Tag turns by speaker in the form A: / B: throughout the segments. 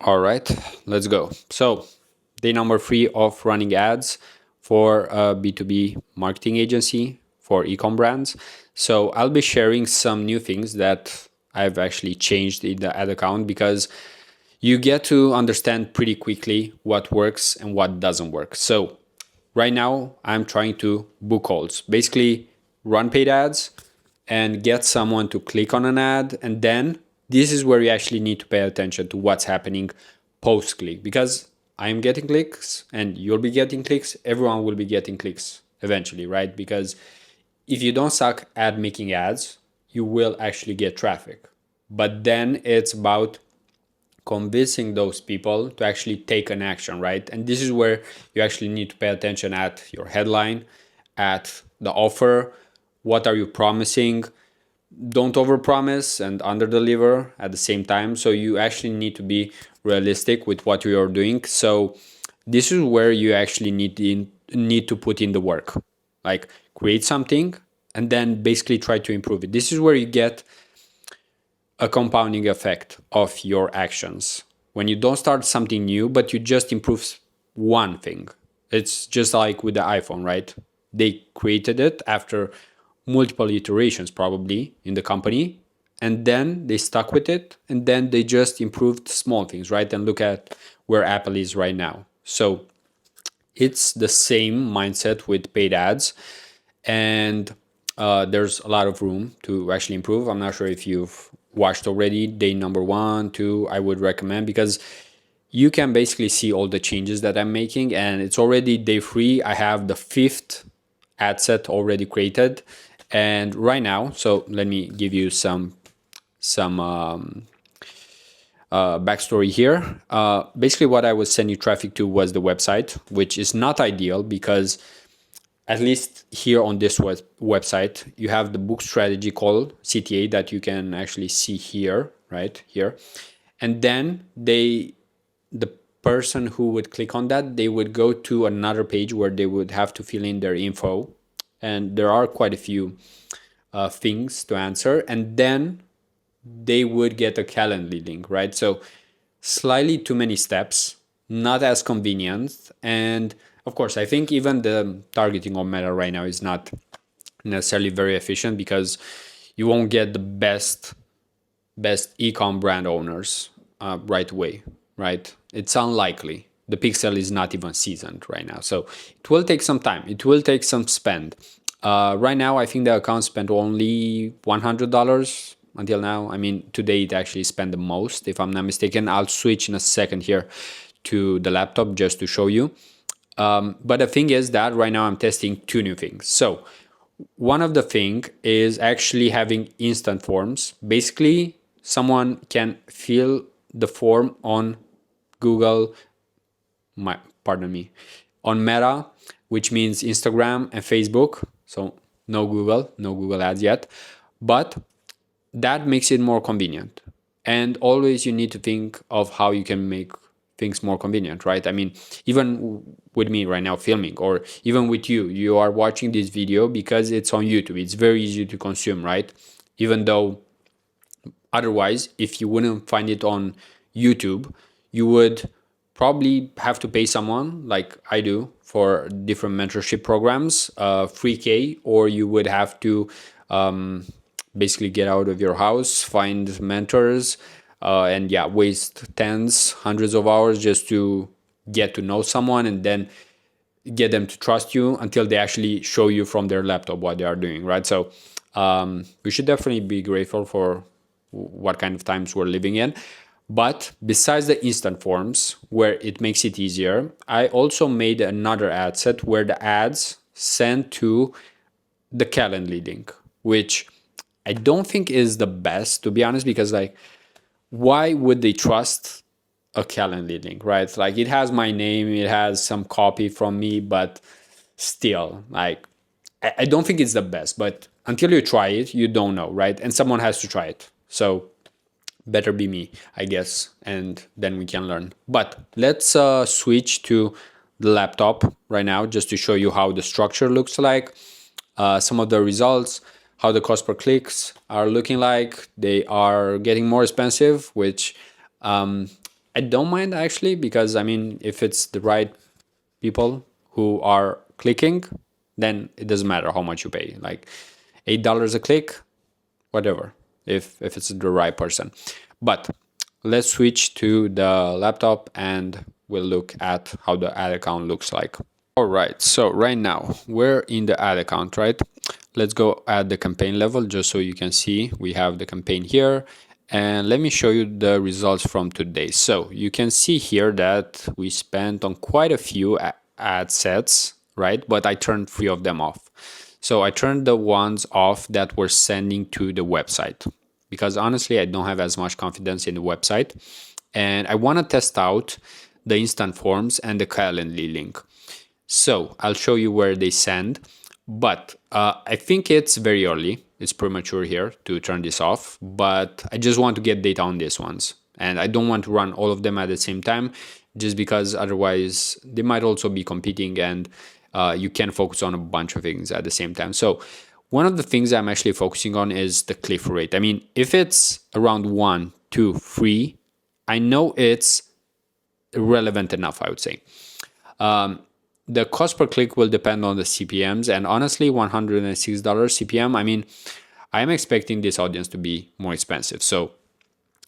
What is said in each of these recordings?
A: All right, let's go. So, day number 3 of running ads for a B2B marketing agency for ecom brands. So, I'll be sharing some new things that I've actually changed in the ad account because you get to understand pretty quickly what works and what doesn't work. So, right now, I'm trying to book calls, basically run paid ads and get someone to click on an ad. And then this is where you actually need to pay attention to what's happening post click, because I'm getting clicks and you'll be getting clicks. Everyone will be getting clicks eventually, right? Because if you don't suck at making ads, you will actually get traffic. But then it's about convincing those people to actually take an action, right? And this is where you actually need to pay attention at your headline, at the offer. What are you promising? Don't overpromise and underdeliver at the same time. So you actually need to be realistic with what you are doing. So this is where you actually need to put in the work, like create something and then basically try to improve it. This is where you get a compounding effect of your actions. When you don't start something new, but you just improve one thing. It's just like with the iPhone, right? They created it after multiple iterations, probably in the company, and then they stuck with it, and then they just improved small things, right? And look at where Apple is right now. So it's the same mindset with paid ads, and there's a lot of room to actually improve. I'm not sure if you've watched already day number 1, 2. I would recommend, because you can basically see all the changes that I'm making, and it's already day 3. I have the 5th ad set already created, and right now, so let me give you some backstory here. Basically, what I was sending traffic to was the website, which is not ideal because at least here on this website, you have the book strategy called CTA that you can actually see here, right here. And then the person who would click on that, they would go to another page where they would have to fill in their info. And there are quite a few things to answer. And then they would get a Calendly link, right? So slightly too many steps, not as convenient. And of course, I think even the targeting on Meta right now is not necessarily very efficient, because you won't get the best ecom brand owners right away, right? It's unlikely. The pixel is not even seasoned right now, so it will take some time. It will take some spend. Right now, I think the account spent only $100 until now. I mean, today it actually spent the most, if I'm not mistaken. I'll switch in a second here to the laptop just to show you. But the thing is that right now I'm testing 2 new things. So one of the thing is actually having instant forms. Basically, someone can fill the form on Google, on Meta, which means Instagram and Facebook. So no Google ads yet, but that makes it more convenient. And always you need to think of how you can make things more convenient, right? I mean, even with me right now filming, or even with you, you are watching this video because it's on YouTube. It's very easy to consume, right? Even though otherwise, if you wouldn't find it on YouTube, you would probably have to pay someone like I do for different mentorship programs, 3K, or you would have to basically get out of your house, find mentors, and yeah, waste tens, hundreds of hours just to get to know someone and then get them to trust you until they actually show you from their laptop what they are doing, right? So we should definitely be grateful for what kind of times we're living in. But besides the instant forms, where it makes it easier, I also made another ad set where the ads send to the Calendly link, which I don't think is the best, to be honest, because like, why would they trust a Calendly link, right? Like, it has my name, it has some copy from me, but still, like, I don't think it's the best. But until you try it, you don't know, right? And someone has to try it. So better be me, I guess, and then we can learn. But let's switch to the laptop right now just to show you how the structure looks like, some of the results, how the cost per clicks are looking like. They are getting more expensive, which I don't mind actually, because I mean, if it's the right people who are clicking, then it doesn't matter how much you pay. Like $8 a click, whatever, if it's the right person. But let's switch to the laptop and we'll look at how the ad account looks like. All right, so right now we're in the ad account, right? Let's go at the campaign level just so you can see we have the campaign here. And let me show you the results from today. So you can see here that we spent on quite a few ad sets, right? But I turned 3 of them off. So I turned the ones off that were sending to the website, because honestly, I don't have as much confidence in the website. And I want to test out the instant forms and the Calendly link. So I'll show you where they send, but I think it's very early. It's premature here to turn this off, but I just want to get data on these ones. And I don't want to run all of them at the same time, just because otherwise they might also be competing and you can focus on a bunch of things at the same time. So one of the things I'm actually focusing on is the click-through rate. I mean, if it's around 1, 2, 3, I know it's relevant enough, I would say. The cost per click will depend on the CPMs, and honestly, $106 CPM. I mean, I'm expecting this audience to be more expensive. So,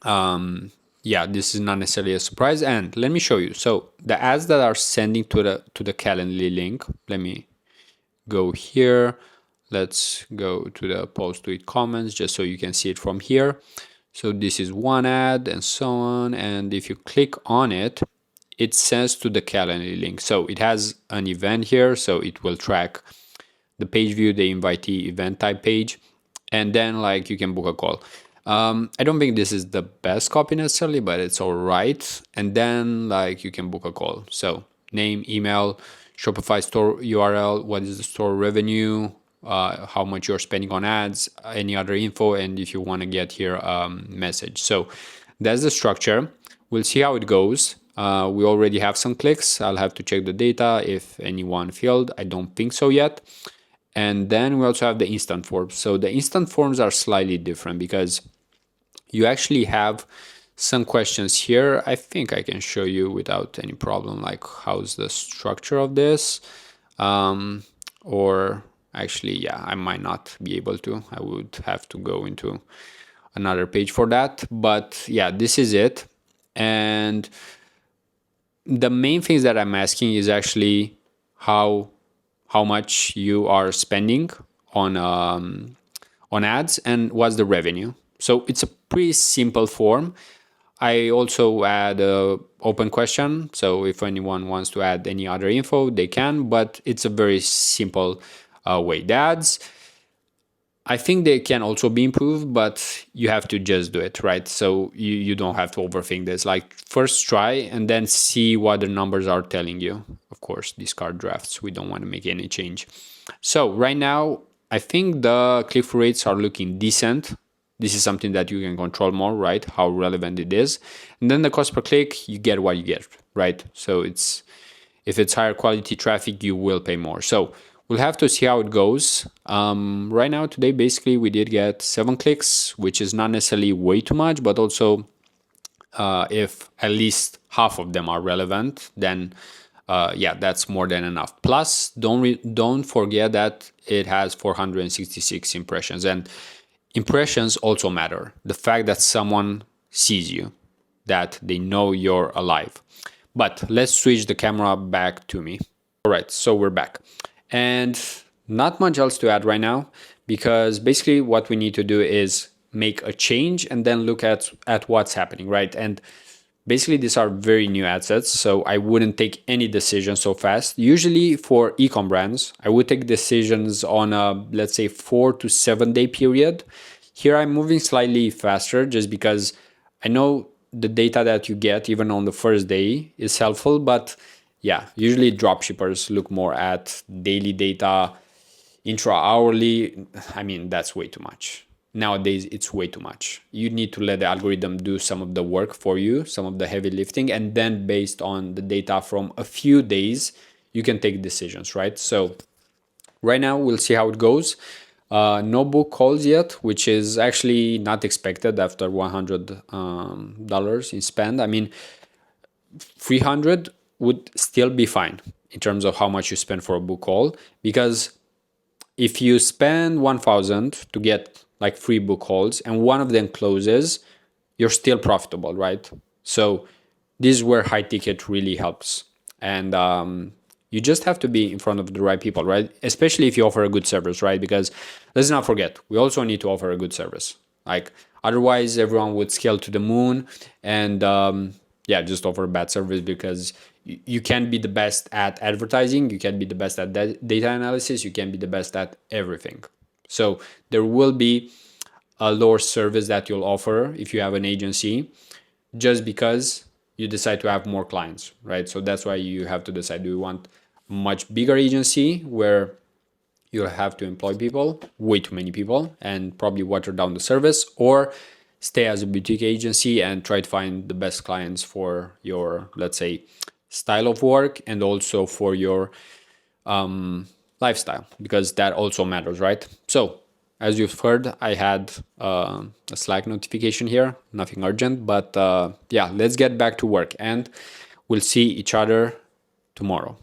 A: yeah, this is not necessarily a surprise. And let me show you. So the ads that are sending to the Calendly link. Let me go here. Let's go to the post tweet comments just so you can see it from here. So this is one ad and so on. And if you click on it, it sends to the Calendly link. So it has an event here, so it will track the page view, the invitee event type page, and then like you can book a call. I don't think this is the best copy necessarily, but it's all right. And then like you can book a call. So name, email, Shopify store URL, what is the store revenue, how much you're spending on ads, any other info, and if you want to get here message. So that's the structure. We'll see how it goes. We already have some clicks. I'll have to check the data if anyone failed. I don't think so yet. And then we also have the instant forms. So the instant forms are slightly different because you actually have some questions here. I think I can show you without any problem, like how's the structure of this. Or actually, yeah, I might not be able to. I would have to go into another page for that. But yeah, this is it. And the main things that I'm asking is actually how much you are spending on ads and what's the revenue. So it's a pretty simple form. I also add a open question. So if anyone wants to add any other info, they can, but it's a very simple way. The ads, I think they can also be improved, but you have to just do it, right? So you don't have to overthink this. Like first try and then see what the numbers are telling you. Of course, discard drafts. We don't want to make any change. So right now, I think the click-through rates are looking decent. This is something that you can control more, right? How relevant it is. And then the cost per click, you get what you get, right? So if it's higher quality traffic, you will pay more. So we'll have to see how it goes. Right now, today, basically, we did get 7 clicks, which is not necessarily way too much, but also if at least half of them are relevant, then yeah, that's more than enough. Plus, don't forget that it has 466 impressions, and impressions also matter. The fact that someone sees you, that they know you're alive. But let's switch the camera back to me. All right, so we're back. And not much else to add right now, because basically what we need to do is make a change and then look at what's happening, right? And basically these are very new ad sets, so I wouldn't take any decision so fast. Usually for ecom brands, I would take decisions on a, let's say, 4 to 7 day period. Here I'm moving slightly faster just because I know the data that you get even on the first day is helpful, but yeah, usually dropshippers look more at daily data, intra-hourly. I mean, that's way too much. Nowadays, it's way too much. You need to let the algorithm do some of the work for you, some of the heavy lifting, and then based on the data from a few days, you can take decisions, right? So right now, we'll see how it goes. No book calls yet, which is actually not expected after $100 in spend. I mean, 300 would still be fine in terms of how much you spend for a book call, because if you spend 1000 to get like 3 book calls and one of them closes, you're still profitable, right? So this is where high ticket really helps. And you just have to be in front of the right people, right? Especially if you offer a good service, right? Because let's not forget, we also need to offer a good service. Like otherwise, everyone would scale to the moon and yeah, just offer a bad service, because you can't be the best at advertising, you can't be the best at data analysis, you can't be the best at everything. So there will be a lower service that you'll offer if you have an agency, just because you decide to have more clients, right? So that's why you have to decide, do you want a much bigger agency where you'll have to employ people, way too many people, and probably water down the service, or stay as a boutique agency and try to find the best clients for your, let's say, style of work and also for your lifestyle, because that also matters, right? So as you've heard, I had a Slack notification here, nothing urgent, but yeah, let's get back to work and we'll see each other tomorrow.